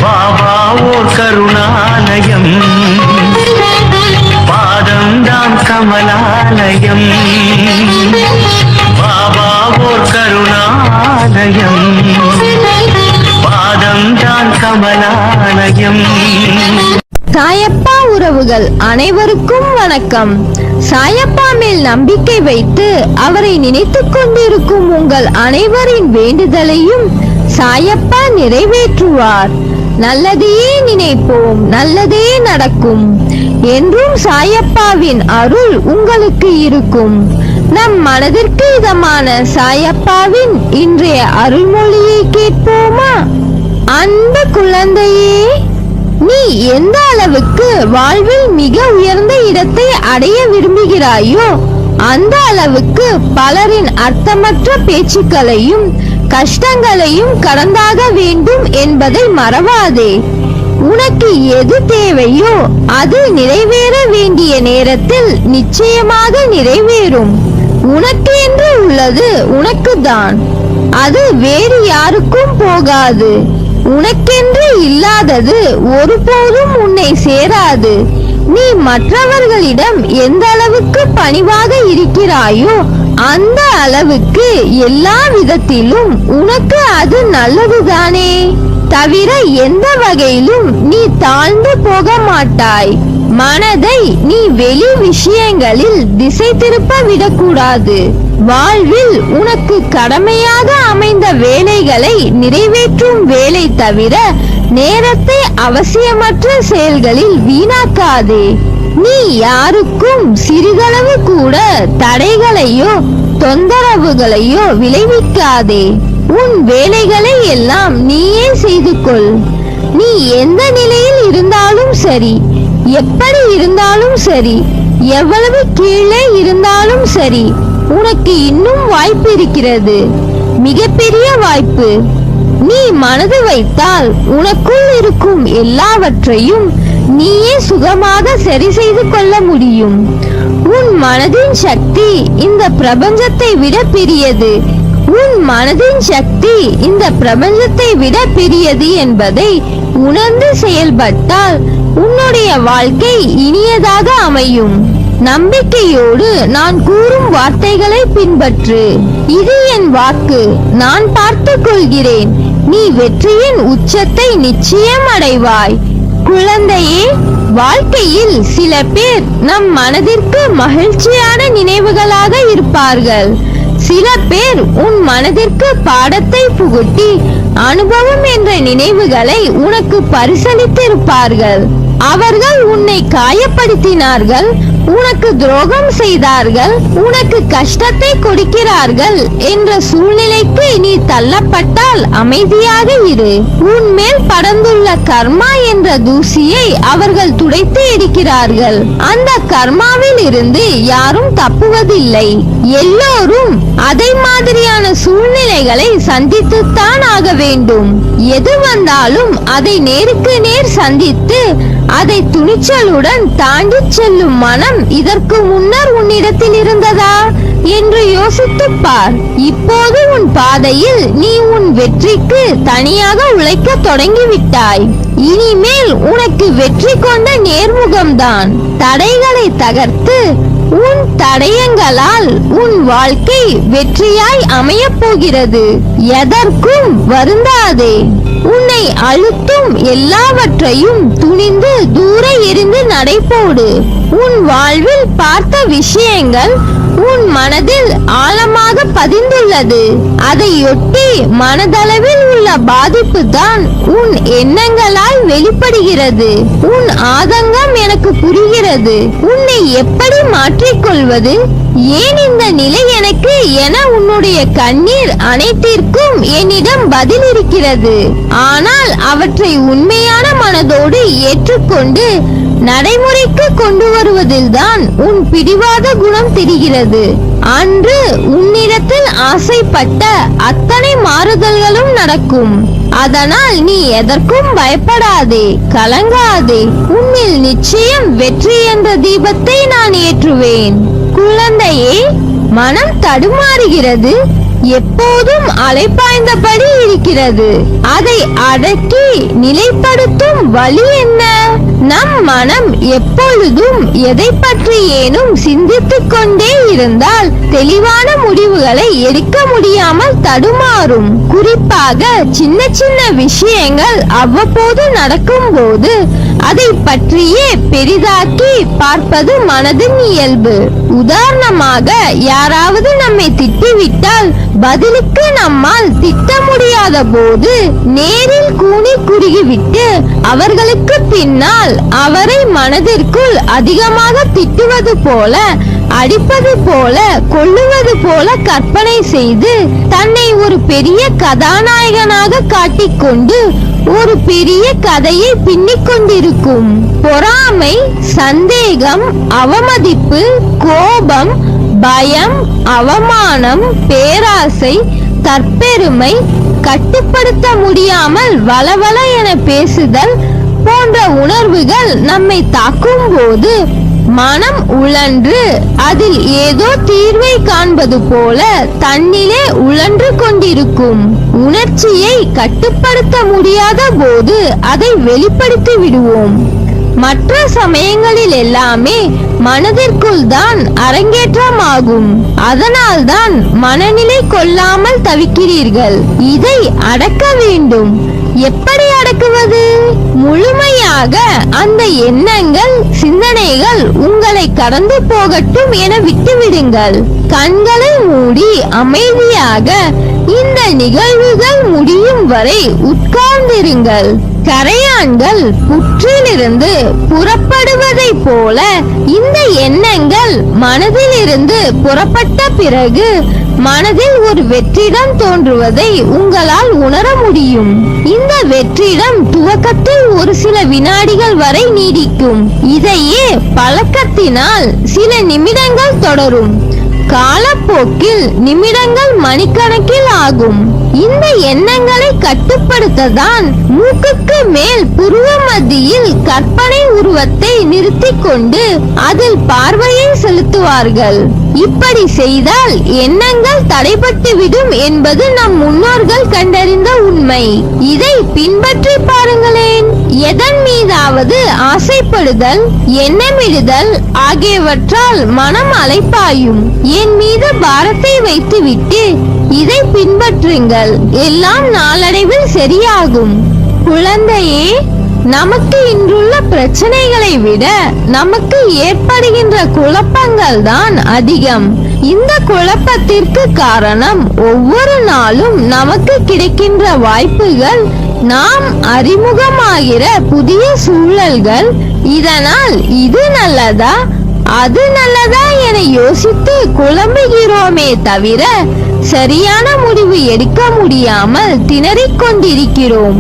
பாபா ஓர் கருணாலயம், பாதம்தான் கமலாலயம். பாபா ஓர் கருணாலயம், பாதம்தான் கமலாலயம். சாயப்பா உறவுகள் அனைவருக்கும் வணக்கம். சாயப்பா மேல் நம்பிக்கை வைத்து அவரை நினைத்துக் கொண்டிருக்கும் உங்கள் அனைவரின் வேண்டுதலையும் சாயப்பா நிறைவேற்றுவார். நல்லதையே நினைப்போம், நல்லதே நடக்கும் என்றும் சாயப்பாவின் அருள் உங்களுக்கு இருக்கும். நம் மனதிற்கு இதமான சாயப்பாவின் இன்றைய அருள்மொழியை கேட்போமா? அன்பு குழந்தையே, நீ எந்த அளவுக்கு வாழ்வில் மிக உயர்ந்த இடத்தை அடைய விரும்புகிறாயோ அந்த அளவுக்கு பலரின் அர்த்தமற்ற பேச்சுக்களையும் கஷ்டங்களையும் கடந்தாக வேண்டும் என்பதை மறவாதே. உனக்கு எது தேவையோ அது நிறைவேற வேண்டிய நேரத்தில் நிச்சயமாக நிறைவேறும். உனக்கு என்று உள்ளது உனக்குதான், அது வேறு யாருக்கும் போகாது. உனக்கென்று இல்லாதது ஒருபோதும் உன்னை சேராது. நீ மற்றவர்களிடம் எந்த அளவுக்கு பணிவாக இருக்கிறாயோ அந்த அளவுக்கு எல்லா விதத்திலும் உனக்கு அது நல்லதுதானே தவிர எந்த வகையிலும் நீ தாழ்ந்து போக மாட்டாய். மனதை நீ வெளி விஷயங்களில் திசை திருப்ப விடக்கூடாது. வாழ்வில் உனக்கு கடமையாக அமைந்த வேலைகளை நிறைவேற்றும் வேலை தவிர நேரத்தை அவசியமற்ற செயல்களில் வீணாக்காதே. நீ யாருக்கும் சிறிதளவு கூட தடைகளையோ தொந்தரவுகளையோ விளைவிக்காதே. உன் வேலைகளை எல்லாம் நீயே செய்து கொள். நீ எந்த நிலையில் இருந்தாலும் சரி, எப்படி இருந்தாலும் சரி, எவ்வளவு கீழே இருந்தாலும் சரி, உனக்கு இன்னும் வாய்ப்பு இருக்கிறது, மிகப்பெரிய வாய்ப்பு. நீ மனது வைத்தால் உனக்குள் இருக்கும் எல்லாவற்றையும் நீயே சுகமாக சரி செய்து கொள்ள முடியும். உன் மனதின் சக்தி இந்த பிரபஞ்சத்தை விட பெரியது. உன் மனதின் சக்தி இந்த பிரபஞ்சத்தை விட பெரியது என்பதை உணர்ந்து செயல்பட்டால் உன்னுடைய வாழ்க்கை இனியதாக அமையும். நம்பிக்கையோடு நான் கூறும் வார்த்தைகளை பின்பற்று. இது என் வாக்கு, நான் பார்த்துக் கொள்கிறேன். நீ வெற்றியின் உச்சத்தை நிச்சயம் அடைவாய். குழந்தையே, வாழ்க்கையில் சில பேர் நம் மனதிற்கு மகிழ்ச்சியான நினைவுகளாக இருப்பார்கள். சில பேர் உன் மனதிற்கு பாடத்தை புகுட்டி அனுபவம் என்ற நினைவுகளை உனக்கு பரிசளித்திருப்பார்கள். அவர்கள் உன்னை காயப்படுத்தினார்கள், உனக்கு துரோகம் செய்தார்கள், உனக்கு கஷ்டத்தை கொடுக்கிறார்கள் என்ற சூழ்நிலைக்கு நீ தள்ளப்பட்டால் அமைதியாக இரு. உன்மேல் படர்ந்துள்ள கர்மா என்ற தூசியை அவர்கள் துடைத்து இருக்கிறார்கள். அந்த கர்மாவில் இருந்து யாரும் தப்புவதில்லை. எல்லோரும் அதை மாதிரியான சூழ்நிலைகளை சந்தித்துத்தான் ஆக வேண்டும். எது வந்தாலும் அதை நேருக்கு நேர் சந்தித்து அதை துணிச்சலுடன் தாண்டி செல்லும் மனம் இதற்கு முன்னர் உன்னிடத்தில் இருந்ததா என்று யோசித்துப் பார். இப்போது உன் பாதையில் நீ உன் வெற்றிக்கு தனியாக உழைக்க தொடங்கிவிட்டாய். இனிமேல் உனக்கு வெற்றி கொண்ட நேர்முகம்தான். தடைகளை தகர்த்து உன் தடயங்களால் உன் வாழ்க்கை வெற்றியாய் அமையப் போகிறது. எதற்கும் வருந்தாதே. உன்னை அழுத்தும் எல்லாவற்றையும் துணிந்து தூர எறிந்து நடைபோடு. உன் வாழ்வில் பார்த்த விஷயங்கள் உன் மனதில் ஆழமாக பதிந்துள்ளது. அதையொட்டி மனதளவில் உள்ள பாதிப்பு தான் உன் எண்ணங்களால் வெளிப்படுகிறது. உன் ஆதங்கம் எனக்கு புரிகிறது. உன்னை எப்படி மாற்றிக்கொள்வது, ஏன் இந்த நிலை எனக்கு என உன்னுடைய கண்ணீர் அனைத்திற்கும் என்னிடம் பதில் இருக்கிறது. ஆனால் அவற்றை உண்மையான மனதோடு ஏற்றுக்கொண்டு நடைமுறைக்கு கொண்டு வருவதில் தான் உன் பிடிவாத குணம் தெரிகிறது. அன்று உன்னிடத்தில் ஆசைப்பட்ட அத்தனை மாறுதல்களும் நடக்கும். அதனால் நீ எதற்கும் பயப்படாதே, கலங்காதே. உன்னில் நிச்சயம் வெற்றி என்ற தீபத்தை நான் ஏற்றுவேன். குழந்தையே, மனம் தடுமாறுகிறது, எப்போதும் அலைப்பாய்ந்தபடி இருக்கிறது. அதை அடக்கி நிலைப்படுத்தும் வழி என்ன? நம் மனம் எப்பொழுதும் எதை பற்றி ஏனும் சிந்தித்துக் கொண்டே இருந்தால் தெளிவான முடிவுகளை எடுக்க முடியாமல் தடுமாறும். குறிப்பாக சின்ன சின்ன விஷயங்கள் அவ்வப்போது நடக்கும் போது அதை பற்றியே பெரிதாக்கி பார்ப்பது மனதின் இயல்பு. உதாரணமாக, யாராவது நம்மை திட்டிவிட்டால் பதிலுக்கு நம்மால் திட்ட முடியாத போது நேரில் கூனி குறுகிவிட்டு அவர்களுக்கு பின்னால் அவரை மனதிற்குள் அதிகமாக திட்டுவது போல, அடிப்பது போல, கொல்லுவது போல கற்பனை செய்து தன்னை ஒரு பெரிய கதாநாயகனாக காட்டிக்கொண்டு ஒரு பெரிய கதையை பின்னிக் கொண்டிருக்கும். பொறாமை, சந்தேகம், அவமதிப்பு, கோபம், பயம், அவமானம், பேராசை, தற்பெருமை, கட்டுப்படுத்த முடியாமல் வளவள என பேசுதல் போன்ற உணர்வுகள் நம்மை தாக்கும் போது மனம் உழன்று அதில் ஏதோ தீர்வை காண்பது போல தன்னிலே உழன்று கொண்டிருக்கும். உணர்ச்சியை கட்டுப்படுத்த முடியாத போது அதை வெளிப்படுத்தி விடுவோம். மற்ற சமயங்களில் எல்லாமே மனதிற்குள் தான் அரங்கேற்றமாகும். அதனால்தான் மனநிலை கொள்ளாமல் தவிக்கிறீர்கள். இதை அடக்க வேண்டும். எப்படி அடக்குவது? முழுமையாக அந்த எண்ணங்கள், சிந்தனைகள் உங்களை கடந்து போகட்டும் என விட்டுவிடுங்கள். கண்களை மூடி அமைதியாக இந்த நிகழ்வுகள் முடியும் வரை உட்கார்ந்திருங்கள். கரையான்கள் புற்றிலிருந்து புறப்படுவதை போல இந்த எண்ணங்கள் மனதிலிருந்து புறப்பட்ட பிறகு மனதில் ஒரு வெற்றிடம் தோன்றுவதை உங்களால் உணர முடியும். இந்த வெற்றிடம் துவக்கத்தில் ஒரு சில வினாடிகள் வரை நீடிக்கும். இதையே பழக்கத்தினால் சில நிமிடங்கள் தொடரும். காலப்போக்கில் நிமிடங்கள் மணிக்கணக்கில் ஆகும். இந்த எண்ணங்களை கட்டுப்படுத்ததான் மூக்குக்கு மேல் புருவ மத்தியில் கற்பனை உருவத்தை நிறுத்திக் கொண்டு அதில் பார்வையை செலுத்துவார்கள். இப்படி செய்தால் எண்ணங்கள் தடைபட்டு விடும் என்பது நம் முன்னோர்கள் கண்டறிந்த உண்மை. இதை பின்பற்றி பாருங்களேன். எதன் மீதாவது ஆசைப்படுதல், எண்ணமிடுதல் ஆகியவற்றால் மனம் அலைப்பாயும். என் மீது பாரத்தை வைத்துவிட்டு இதை பின்பற்றுங்கள், எல்லாம் நாளடைவில் சரியாகும். குழந்தையே, நமக்கு இன்றுள்ள பிரச்சனைகளை விட நமக்கு ஏற்படுகின்ற குழப்பங்கள் தான் அதிகம். இந்த குழப்பத்திற்கு காரணம் ஒவ்வொரு நாளும் நமக்கு கிடைக்கின்ற வாய்ப்புகள், நாம் அறிமுகமாகிற புதிய சூழல்கள். இதனால் இது நல்லதா அது நல்லதா என யோசித்து குழம்புகிறோமே தவிர சரியான முடிவு எடுக்க முடியாமல் திணறிக் கொண்டிருக்கிறோம்.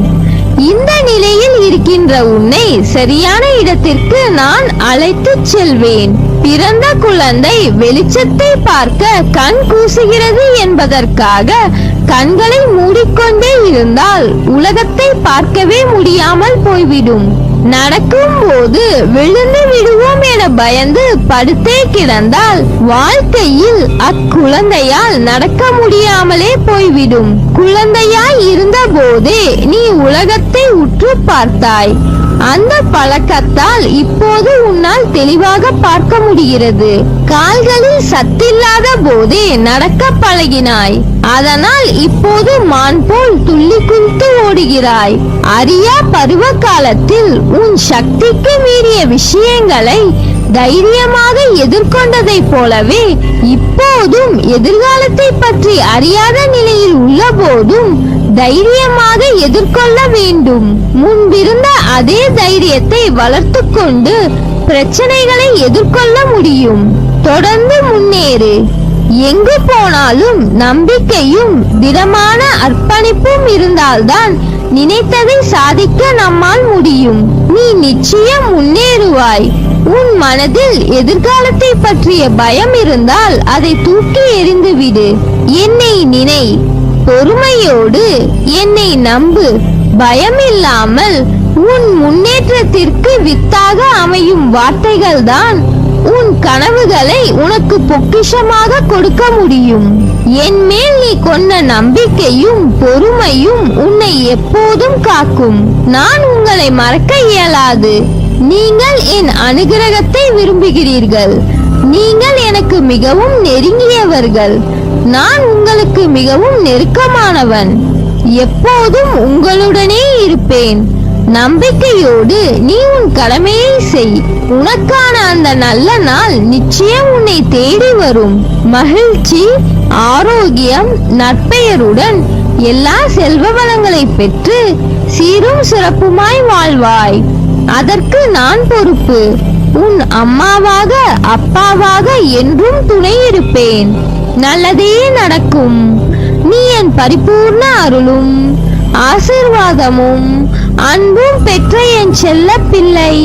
இந்த நிலையில் இருக்கின்ற உன்னை சரியான இடத்திற்கு நான் அழைத்துச் செல்வேன். பிறந்த குழந்தை வெளிச்சத்தை பார்க்க கண் கூசுகிறது என்பதற்காக கண்களை மூடிக்கொண்டே இருந்தால் உலகத்தை பார்க்கவே முடியாமல் போய்விடும். நடக்கும் போது விழுந்து விடுவோம் என பயந்து படுத்தே கிடந்தால் வாழ்க்கையில் அக்குழந்தையால் நடக்க முடியாமலே போய்விடும். குழந்தையாய் இருந்த போதே நீ உலகத்தை உற்று பார்த்தாய். அந்த பழக்கத்தால் இப்போது உன்னால் தெளிவாக பார்க்க முடிகிறது. கால்களில் சத்தில்லாத போதே நடக்க பழகினாய். அதனால் இப்போது மான் போல் துள்ளி குதித்து ஓடுகிறாய். அறியா பருவ காலத்தில் உன் சக்திக்கு மீறிய விஷயங்களை தைரியமாக எதிர்கொண்டதை போலவே இப்போதும் எதிர்காலத்தை பற்றி அறியாத நிலையில் உள்ள போதும் தைரியமாக எதிர்கொள்ள வேண்டும். முன்பிருந்த அதே தைரியத்தை வளர்த்து கொண்டு பிரச்சனைகளை எதிர்கொள்ள முடியும். தொடர்ந்து முன்னேறு. எங்கு போனாலும் நம்பிக்கையும் திடமான அர்ப்பணிப்பும் இருந்தால்தான் நினைத்ததை சாதிக்க நம்மால் முடியும். நீ நிச்சயம் முன்னேறுவாய். உன் மனதில் எதிர்காலத்தை பற்றிய பயம் இருந்தால் அதை தூக்கி எறிந்துவிடு. என்னை நினை, பொறுமையோடு என்னை நம்பு. பயமில்லாமல் உன் முன்னேற்றத்திற்கு வித்தாக அமையும் வார்த்தைகள் தான் உன் கனவுகளை உனக்கு பொக்கிஷமாக கொடுக்க முடியும். என் மேல் நீ கொண்ட நம்பிக்கையும் பொறுமையும் உன்னை எப்போதும் காக்கும். நான் உங்களை மறக்க இயலாது. நீங்கள் என் அனுகிரகத்தை விரும்புகிறீர்கள். நீங்கள் எனக்கு மிகவும் நெருங்கியவர்கள். நான் உங்களுக்கு மிகவும் நெருக்கமானவன். எப்போதும் உங்களுடனே இருப்பேன். நம்பிக்கையோடு நீ உன் கடமையை செய். உனக்கான அந்த நல்ல நாள் நிச்சயம் உன்னை தேடி வரும். மகிழ்ச்சி, ஆரோக்கியம், நற்பெயருடன் எல்லா செல்வ வளங்களை பெற்று சீரும் சிறப்புமாய் வாழ்வாய். அதற்கு நான் பொறுப்பு. உன் அம்மாவாக அப்பாவாக என்றும் துணை இருப்பேன். நல்லதே நடக்கும். நீ என் பரிபூர்ண அருளும் ஆசீர்வாதமும் அன்பும் பெற்ற என் செல்ல பிள்ளை.